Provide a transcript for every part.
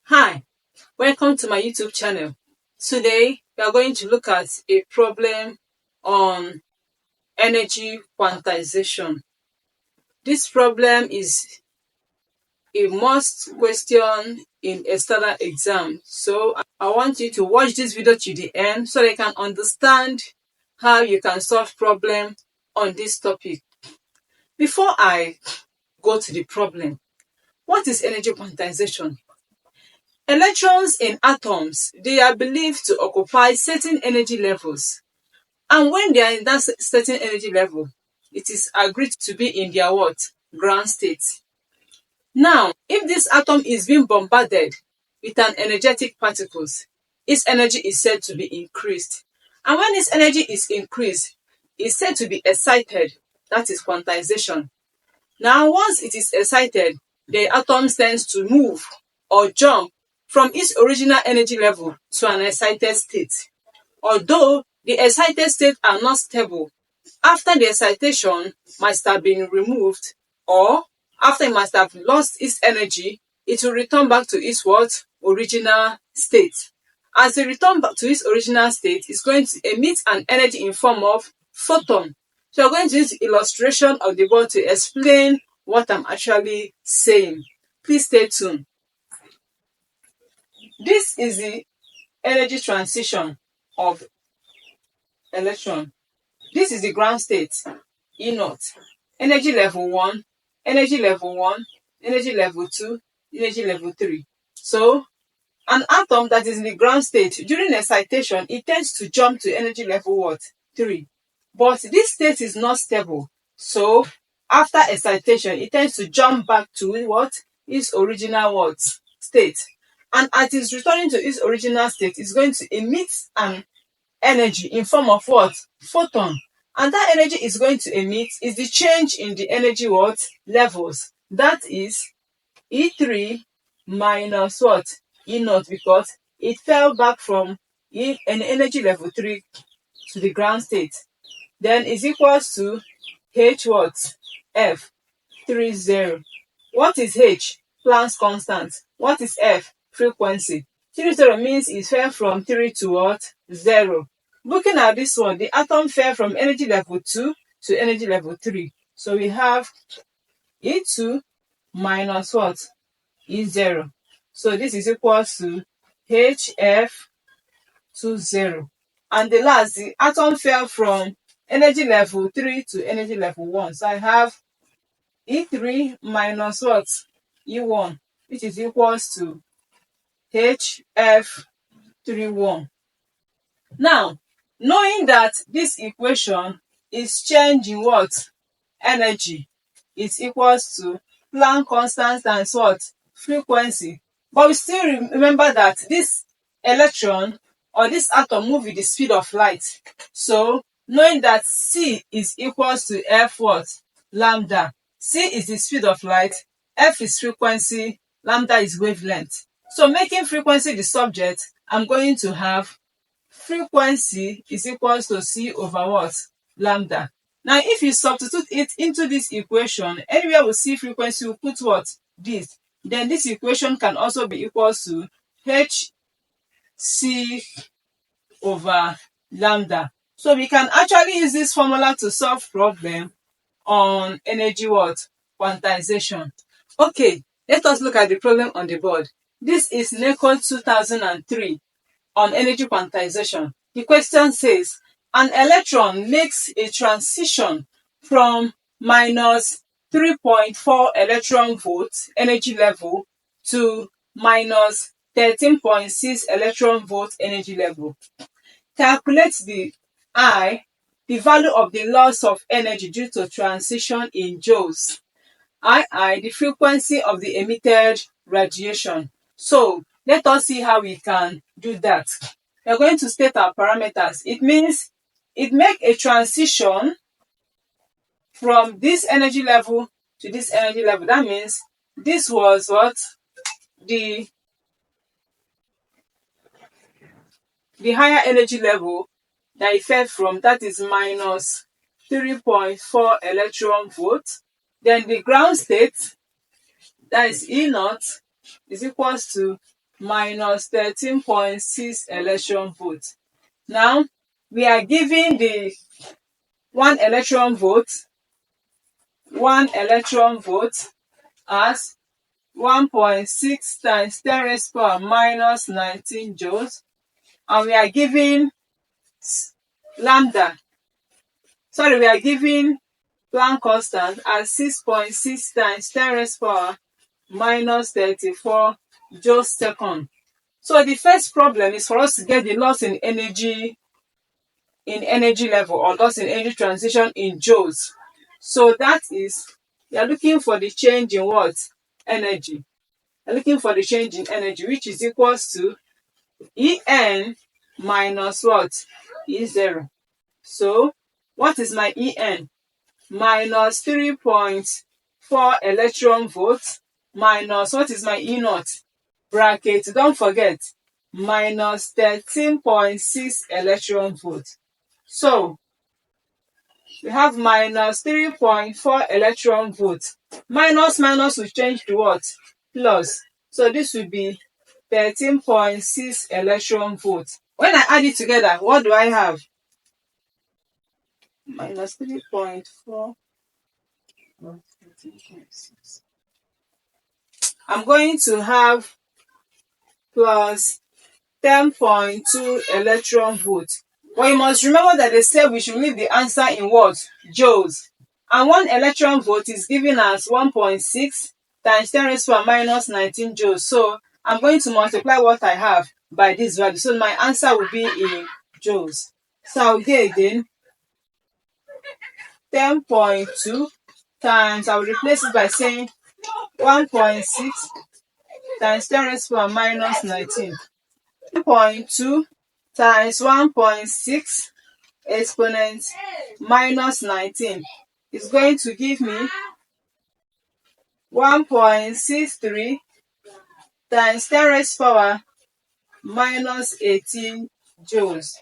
Hi, welcome to my YouTube channel. Today we are going to look at a problem on energy quantization. This problem is a must question in a standard exam. So I want you to watch this video to the end so that you can understand how you can solve problem on this topic. Before I go to the problem, what is energy quantization? Electrons in atoms, they are believed to occupy certain energy levels. And when they are in that certain energy level, it is agreed to be in their what? Ground state. Now, if this atom is being bombarded with an energetic particles, its energy is said to be increased. And when its energy is increased, it's said to be excited. That is quantization. Now, once it is excited, the atom tends to move or jump from its original energy level to an excited state. Although the excited state are not stable, after the excitation must have been removed, or after it must have lost its energy, it will return back to its what? Original state. As it returns back to its original state, it's going to emit an energy in form of photon. So I'm going to use the illustration of the board to explain what I'm actually saying. Please stay tuned. This is the energy transition of electron. This is the ground state, E0. Energy level 1, energy level 1, energy level 2, energy level 3. So, an atom that is in the ground state, during excitation, it tends to jump to energy level what? 3. But this state is not stable. So, after excitation, it tends to jump back to what? Its original what? State. And as it's returning to its original state, it's going to emit an energy in form of what? Photon. And that energy is going to emit is the change in the energy what? Levels. That is E3 minus what? E0, because it fell back from an energy level 3 to the ground state. Then is equals to H what? F 30. What is H? Planck's constant. What is F? Frequency. 30 means it fell from 3 to what? 0. Looking at this one, the atom fell from energy level 2 to energy level 3. So we have E2 minus what? E0. So this is equals to HF20. And the last, the atom fell from energy level 3 to energy level 1. So I have E3 minus what? E1, which is equals to HF31. Now, knowing that this equation is changing what? Energy. It's equals to Planck constant times what? Frequency. But we still remember that this electron or this atom moves with the speed of light. So, knowing that C is equals to F what? Lambda. C is the speed of light, F is frequency, lambda is wavelength. So, making frequency the subject, I'm going to have frequency is equals to C over what? Lambda. Now, if you substitute it into this equation, anywhere we see frequency, we put what? This. Then this equation can also be equals to HC over lambda. So we can actually use this formula to solve problem on energy what? Quantization. Okay, let us look at the problem on the board. This is Neco 2003 on energy quantization. The question says, an electron makes a transition from minus 3.4 electron volts energy level to minus 13.6 electron volt energy level. Calculate the value of the loss of energy due to transition in joules. The frequency of the emitted radiation. So, let us see how we can do that. We are going to state our parameters. It means it makes a transition from this energy level to this energy level. That means this was what? The higher energy level that it fell from, that is minus 3.4 electron volt. Then the ground state, that is E0, is equals to minus 13.6 electron volt. Now, we are given the 1 electron volt as 1.6 times 10 raised to power minus 19 joules, and we are given we are given Planck constant as 6.6 times 10 raised to power minus 34 joules second. So the first problem is for us to get the loss in energy level, or loss in energy transition in joules. So that is, we are looking for the change in what? Energy. We are looking for the change in energy, which is equals to En minus what? E0. So what is my En? Minus 3.4 electron volts minus, what is my E naught? Bracket, don't forget, minus 13.6 electron volts. So we have minus 3.4 electron volts. Minus will change to what? Plus. So this will be 13.6 electron volts. When I add it together, what do I have? Minus 3.4. I'm going to have plus 10.2 electron volts. But you must remember that they said we should leave the answer in what? Joules. And 1 electron volt is given as 1.6 times 10 raised to the power minus 19 joules. So I'm going to multiply what I have by this value. So my answer will be in joules. So I'll get again 10.2 times, I will replace it by saying 1.6 times 10 raised to the power minus 19. 10.2 times 1.6 exponent minus 19 is going to give me 1.63 times 10 raised to the power minus 18 joules.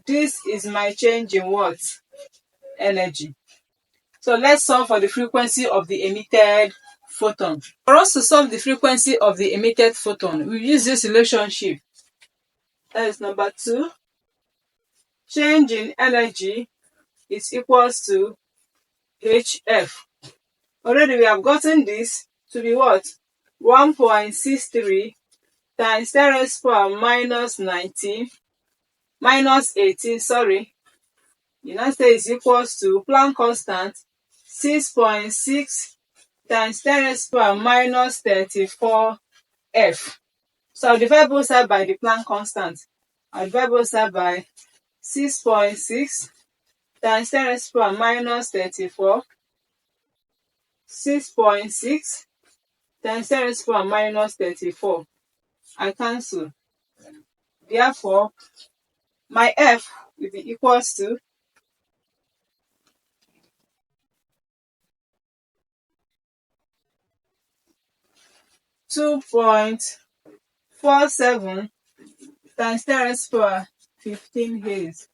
This is my change in what? Energy. So let's solve for the frequency of the emitted photon. For us to solve the frequency of the emitted photon, we use this relationship. That is number 2. Change in energy is equals to HF. Already we have gotten this to be what? 1.63 times 10 raised to the power minus 18, sorry. The answer is equals to Planck constant 6.6 times 10 raised to the power minus 34 F. So I'll divide both sides by the Planck constant. I'll divide both sides by 6.6 times 10 raised to the power minus 34. 6.6 times 10 raised to the power minus 34. I cancel. Therefore, my F will be equals to 2.47 times 10 raised to the power 15 Hz.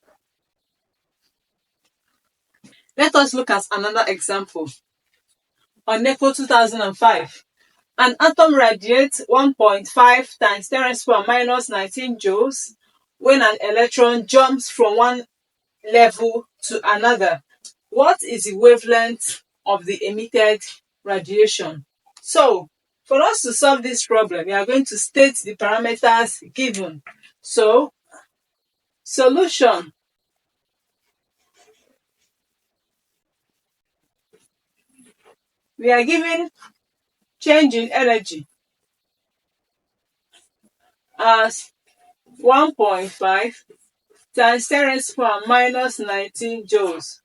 Let us look at another example. On Neco 2005, an atom radiates 1.5 times 10 raised to the power minus 19 joules when an electron jumps from one level to another. What is the wavelength of the emitted radiation? So, for us to solve this problem, we are going to state the parameters given. So, solution. We are given change in energy as 1.5 times 10 raised to the power minus 19 joules.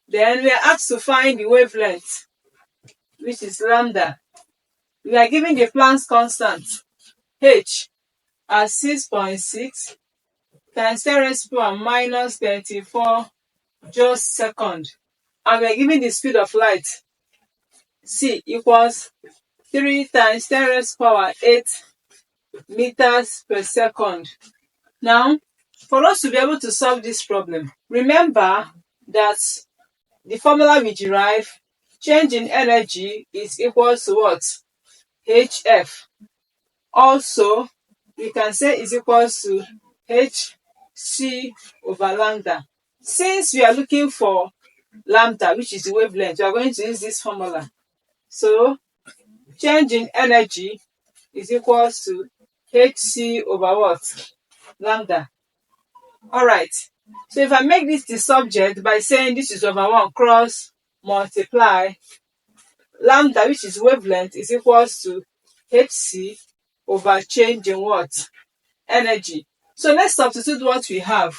Then we are asked to find the wavelength, which is lambda. We are given the Planck's constant, H, as 6.6 times 10 raised to the power minus 34 joules second. And we are given the speed of light, C, equals 3 times 10 raised to the power 8 meters per second. Now, for us to be able to solve this problem, remember that the formula we derive, change in energy is equal to what? HF. Also, we can say is equals to hc over lambda. Since we are looking for lambda, which is the wavelength, we are going to use this formula. So change in energy is equals to hc over what? Lambda. Alright. So if I make this the subject by saying this is over 1 cross multiply lambda, which is wavelength, is equals to hc over change in what? Energy. So let's substitute what we have.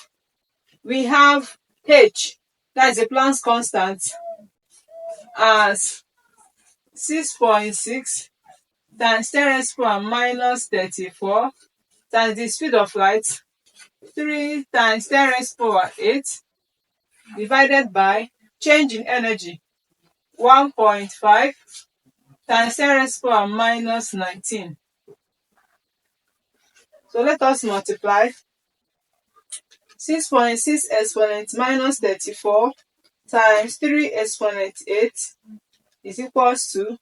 We have h, that is the Planck's constant, as 6.6 times 10 raised to power minus 34 times the speed of light 3 times 10 raised to power 8 divided by change in energy 1.5 times 10 raised to power minus 19. So let us multiply 6.6 exponent minus 34 times 3 exponent 8 is equals to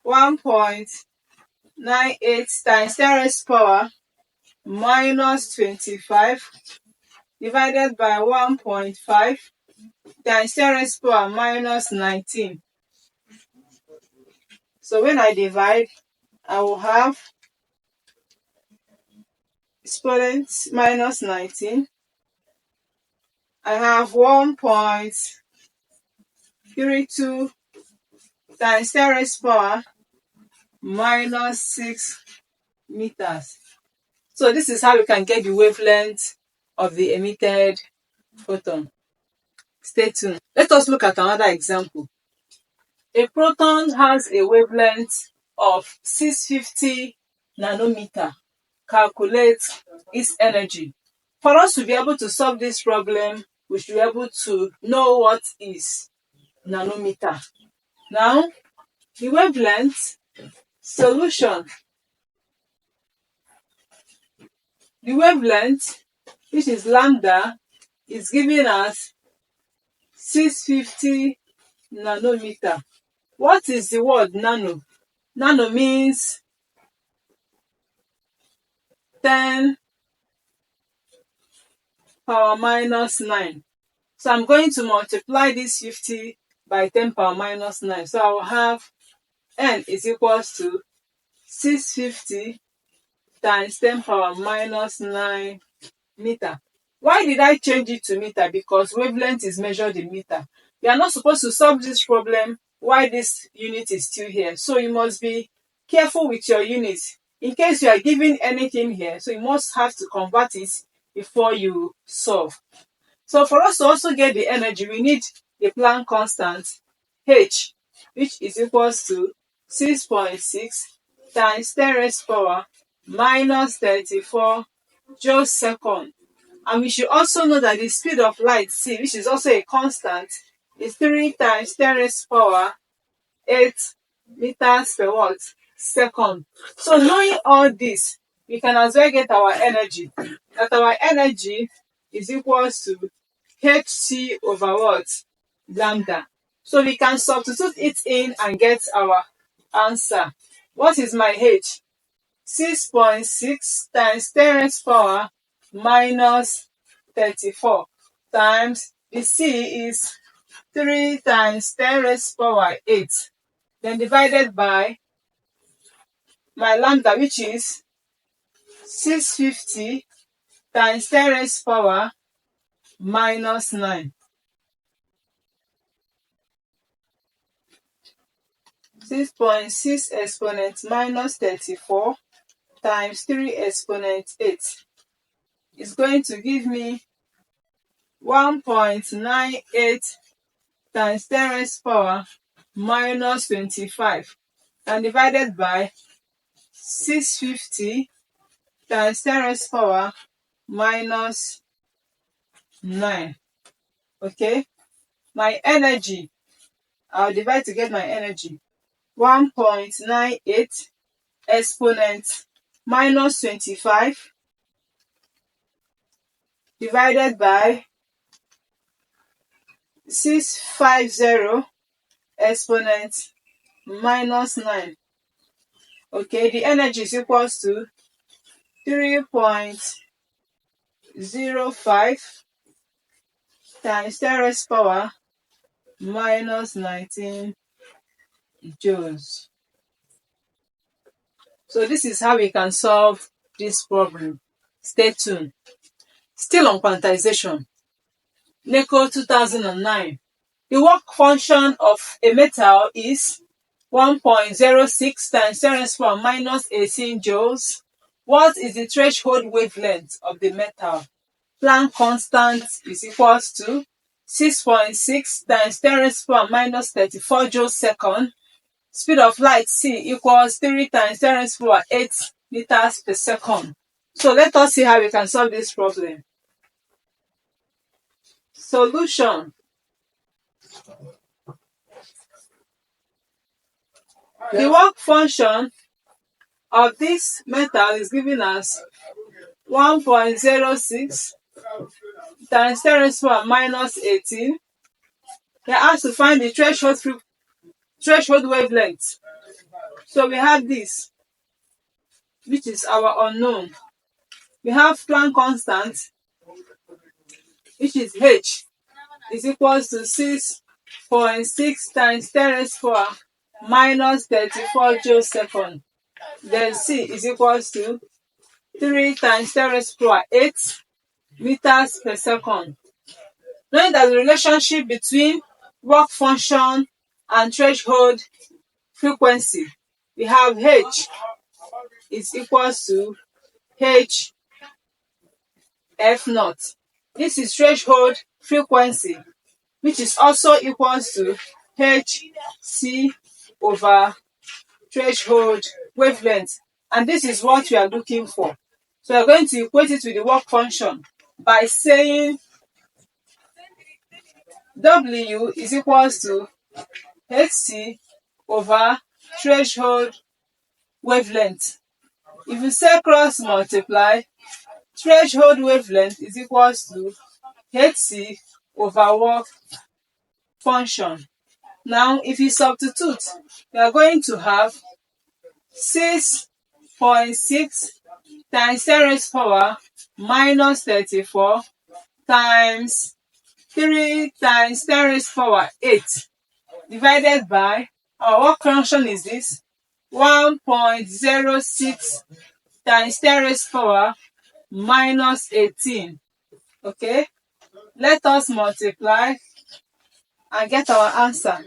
1.98 times 10 raised to power minus 25 divided by 1.5 times 10 raised to power minus 19. So when I divide, I will have exponent minus 19. I have 1.32 times 10 raised to power minus 6 meters. So this is how we can get the wavelength of the emitted photon. Stay tuned. Let us look at another example. A proton has a wavelength of 650 nanometer. Calculate its energy. For us to be able to solve this problem, we should be able to know what is nanometer. Now, the wavelength solution. The wavelength, which is lambda, is given as 650 nanometer. What is the word nano? Nano means 10 power minus 9. So I'm going to multiply this 50 by 10 power minus 9. So I will have n is equals to 650 times 10 power minus 9 meter. Why did I change it to meter? Because wavelength is measured in meter. We are not supposed to solve this problem while this unit is still here. So you must be careful with your units. In case you are given anything here, so you must have to convert it before you solve. So for us to also get the energy, we need the Planck constant H, which is equals to 6.6 times 10 raised to power minus 34 joule-second. And we should also know that the speed of light, c, which is also a constant, is 3 times 10 raised to power 8 meters per what? Second. So knowing all this, we can as well get our energy. That our energy is equals to hc over what? Lambda. So we can substitute it in and get our answer. What is my h? 6.6 times 10 raised to power minus 34 times the c is 3 times 10 raised to power 8. Then divided by my lambda, which is 650 times 10 raised to power minus 9. 6.6 exponent minus 34 times 3 exponent 8 is going to give me 1.98 times 10 raised to power minus 25 and divided by 650 times 10 raised to power minus 9. Okay, my energy, I'll divide to get my energy. 1.98 exponent minus 25 divided by 650 exponent minus 9. Okay, the energy is equals to 3.05 times 10 raised power minus 19 joules. So this is how we can solve this problem. Stay tuned. Still on quantization. Neco 2009. The work function of a metal is 1.06 times 10 raised power minus 18 joules. What is the threshold wavelength of the metal? Planck constant is equals to 6.6 times 10 raised power minus 34 joules second. Speed of light c equals 3 times 10 raised power 8 meters per second. So let us see how we can solve this problem. Solution. The work function of this metal is given as 1.06 times 10 raised power minus 18. They asked to find the threshold wavelength. So we have this, which is our unknown. We have Planck constant, which is h, is equals to 6.6 times 10 raised power minus 34 joules second. Then c is equals to 3 times 10 raised power 8 meters per second. Knowing that the relationship between work function and threshold frequency, we have h is equals to h f naught. This is threshold frequency, which is also equals to h c over threshold wavelength, and this is what we are looking for. So we are going to equate it with the work function by saying W is equals to hc over threshold wavelength. If you say cross multiply, threshold wavelength is equals to hc over work function. Now if you substitute, we are going to have 6.6 times 10 raised power minus 34 times 3 times 10 raised power 8 divided by our work function is this 1.06 times 10 raised power minus 18. Okay, let us multiply and get our answer.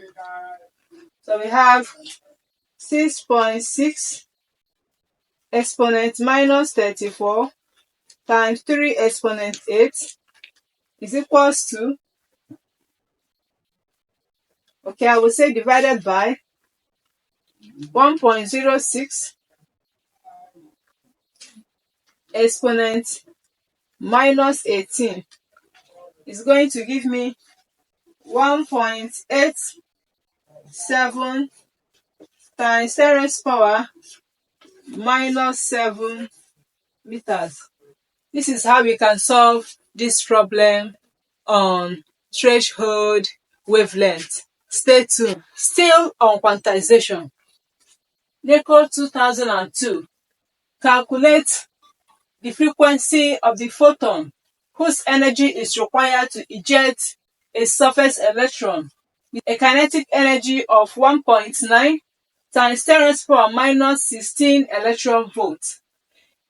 So we have 6.6 exponent minus 34 times 3 exponent 8 is equals to, okay, I will say divided by 1.06 exponent minus 18 is going to give me 1.87 times 10 raised power minus 7 meters. This is how we can solve this problem on threshold wavelength. Stay tuned. Still on quantization. Neco 2002. Calculate the frequency of the photon whose energy is required to eject a surface electron with a kinetic energy of 1.9 times 10 raised power minus 16 electron volts.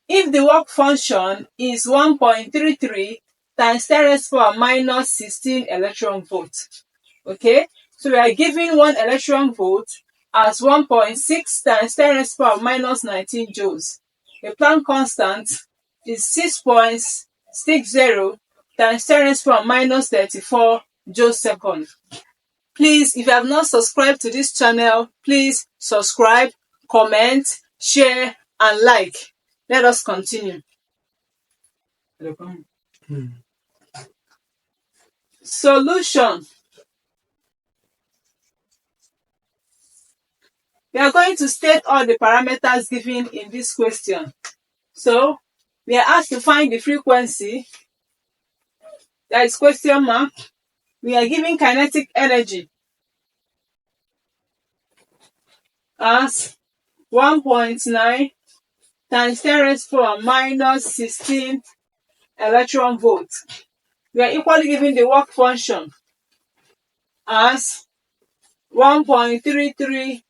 If the work function is 1.33 times 10 raised power minus 16 electron volts. Okay, so we are given 1 electron volt as 1.6 times 10 raised power minus 19 joules. The Planck constant is 6.60 times 10 raised power minus 34 joules second. Please, if you have not subscribed to this channel, please subscribe, comment, share, and like. Let us continue. Solution. We are going to state all the parameters given in this question. So, we are asked to find the frequency. That is question mark. We are given kinetic energy as 1.9 times 10 raised to the power minus 16 electron volts. We are equally given the work function as 1.33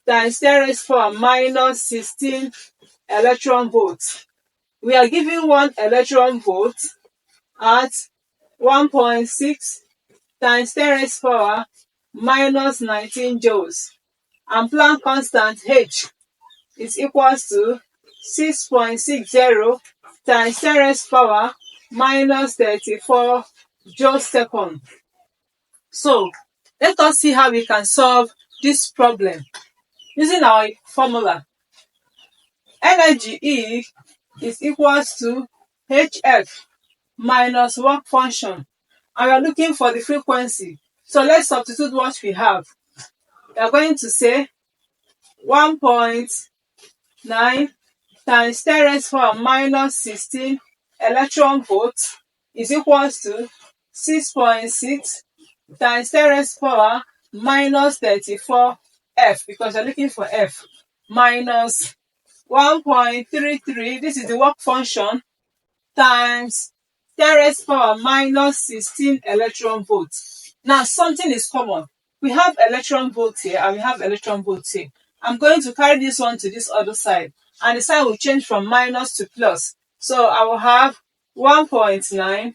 times 10 raised to the power minus 16 electron volts. We are given 1 electron volt at 1.6 times 10 raised to the power minus 19 joules. And Planck constant H is equals to 6.60 times 10 raised to the power minus 34 joules second. So let us see how we can solve this problem using our formula. Energy E is equals to Hf minus work function, and we are looking for the frequency. So let's substitute what we have. We are going to say 1.9 times 10 raised to the power minus 16 electron volts is equals to 6.6 times 10 raised to the power minus 34 F, because we're looking for F, minus 1.33, this is the work function, times 10 raised to the power minus 16 electron volts. Now something is common. We have electron volts here and we have electron volts here. I'm going to carry this one to this other side, and the sign will change from minus to plus. So I will have 1.9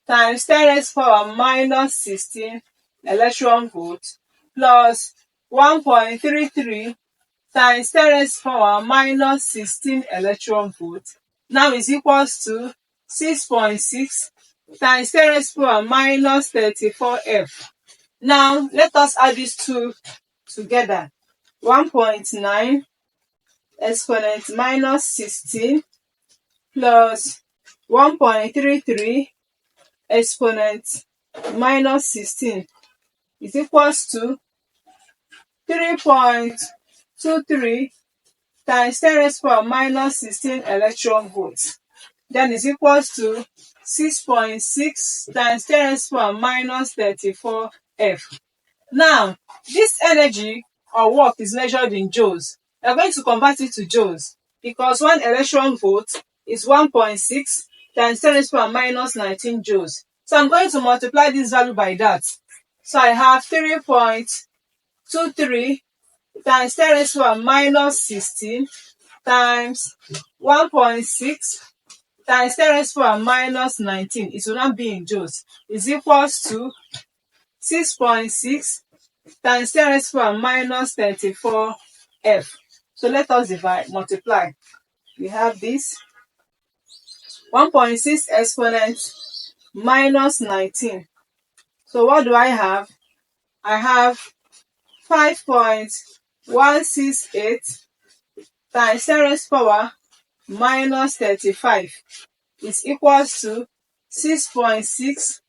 times 10 raised to the power minus 16 electron volts plus 1.33 times 10 raised to the power minus 16 electron volts now is equals to 6.6 times 10 raised to the power minus 34 F. Now let us add these two together. 1.9 exponent minus 16 plus 1.33 exponent minus 16 is equals to 3.23 times 10 raised to the power minus 16 electron volts. Then is equals to 6.6 times 10 raised to the power minus 34 F. Now, this energy or work is measured in joules. We are going to convert it to joules because 1 electron volt is 1.6 times 10 raised to the power minus 19 joules. So I'm going to multiply this value by that. So I have 3.23 times 10 raised to the power minus 16 times 1.6 times 10 raised to the power minus 19. It will not be in joules. Is equals to 6.6 times 10 raised to the power minus 34 F. So let us multiply. We have this 1.6 exponent minus 19. So what do I have? I have 5.168 times 10 raised to the power minus 35 is equals to 6.6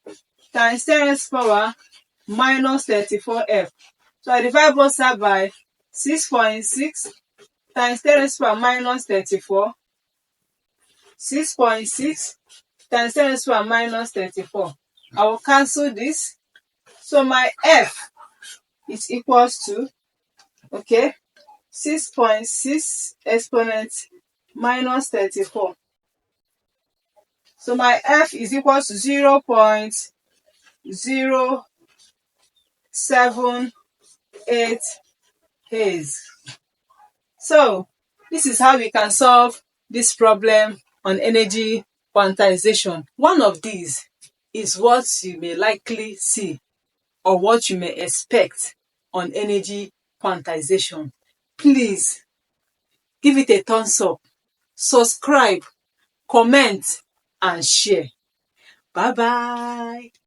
times 10 raised to the power minus 34 F. So I divide both sides by 6.6 times 10 raised to the power minus 34. 6.6 times 10 raised to the power minus 34. I will cancel this. So my F is equals to, 6.6 exponent minus 34. So my F is equals to 0.078 Hz. So this is how we can solve this problem on energy quantization. One of these is what you may likely see or what you may expect on energy quantization. Please give it a thumbs up, subscribe, comment, and share. Bye bye.